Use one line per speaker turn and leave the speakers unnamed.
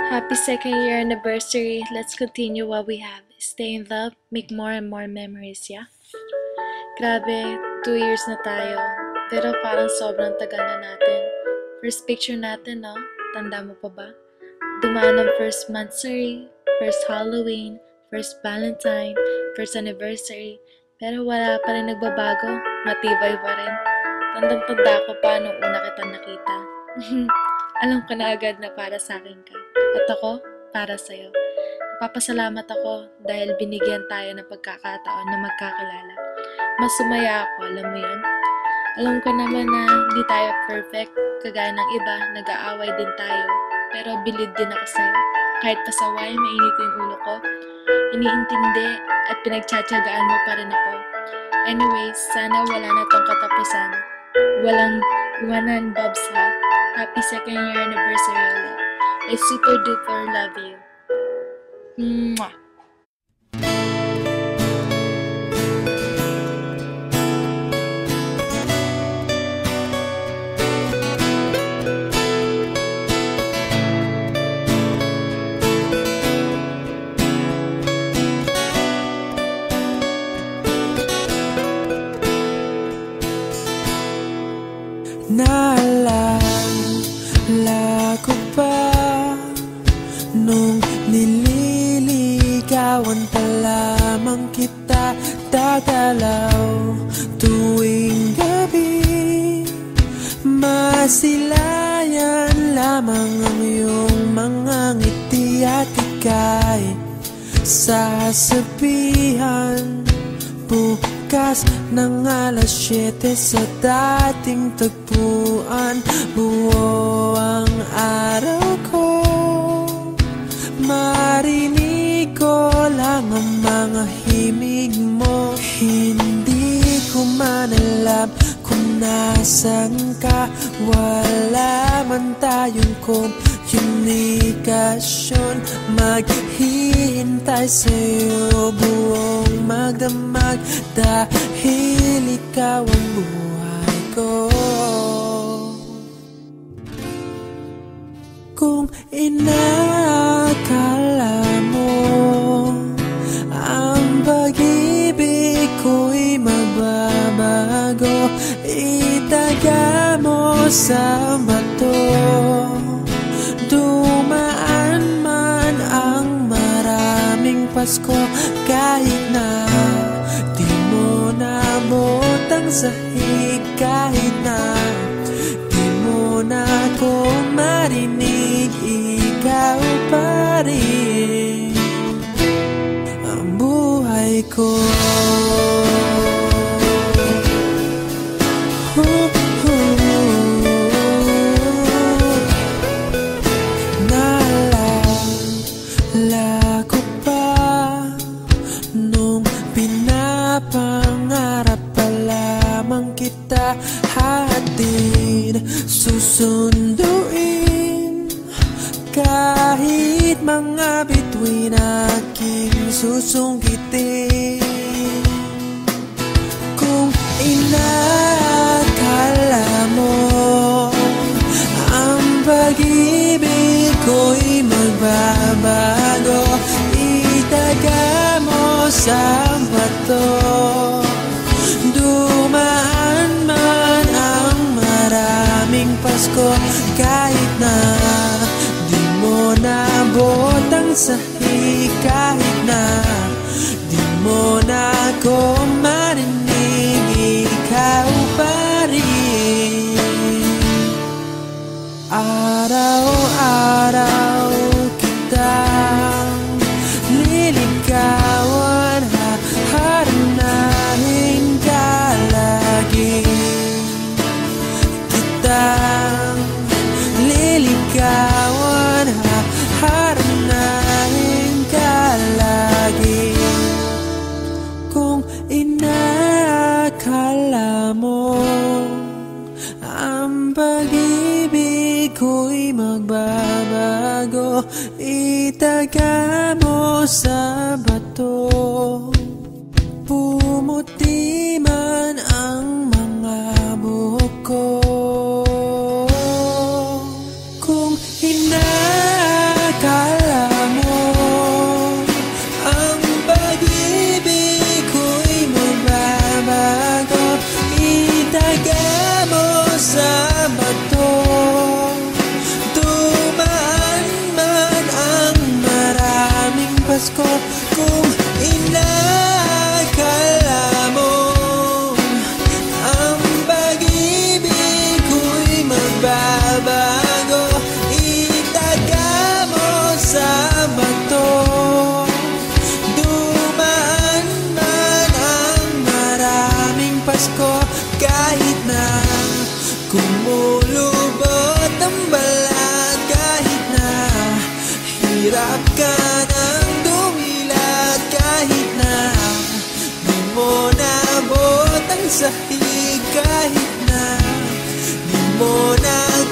Happy second year anniversary. Let's continue what we have. Stay in love, make more and more memories, yeah? Grabe, 2 years na tayo. Pero parang sobrang tagal na natin. First picture natin, no? Tanda mo pa ba? Dumaan ang first monthsary, first Halloween, first Valentine, first anniversary. Pero wala pa rin nagbabago. Matibay pa rin. Tandang-tanda ko pa nung una kita nakita. Alam ko na agad na para sa akin ka. At ako, para sa'yo. Napapasalamat ako dahil binigyan tayo ng pagkakataon na magkakilala. Mas sumaya ako, alam mo yun? Alam ko naman na hindi tayo perfect, kagaya ng iba, nag-aaway din tayo. Pero bilid din ako sa'yo. Kahit pasaway, mainit yung ulo ko. Iniintindi at pinagtsatsagaan mo pa rin ako. Anyways, sana wala na tong katapusan. Walang iwanan, Babs, ha? Happy second year anniversary ulit. I super duper love you. Mwah!
Naalala ko pa nung nililigawan pa lamang kita, dadalaw tuwing gabi. Masilayan lamang ang iyong mga ngiti at ika'y sasabihan bukas ng alas 7 sa dating tagpuan. Buo ang araw ko, marinig ko lang ang mga himig mo. Hindi ko man alam kung nasan ka, wala man tayong komunikasyon. Maghihintay sa'yo buong magdamag dahil ikaw ang buhay ko. Kung inakala mo ang pag-ibig ko'y magbabago, itaga mo sa bato. Dumaan man ang maraming Pasko, kahit na di mo nabot ang sahig, kahit na di mo na ako marinig, ikaw pa rin ang buhay ko. Naalala ko pa nung pinapangarap pa lamang kita, hatid susunduin kahit mga bituin aking susungkitin. Kung inakala mo ang pag-ibig ko'y magbabago, itaga mo sa bato. Dumaan man ang maraming Pasko, kahit na di mo nabot ang sahig, kahit na di mo na ako marinig, ikaw pa rin. Araw-araw kitang liligawan, haharanahin ka lagi. Kitang liligawan, haharanahin ka lagi. Kung inakala mo ang pag-ibig ko'y magbabago, itaga mo sa bato. Pumuti man ang mga buhok ko, kung hinaka Sarap ka ng dumilat kahit na di mo nabot ang sahig, kahit na di mo na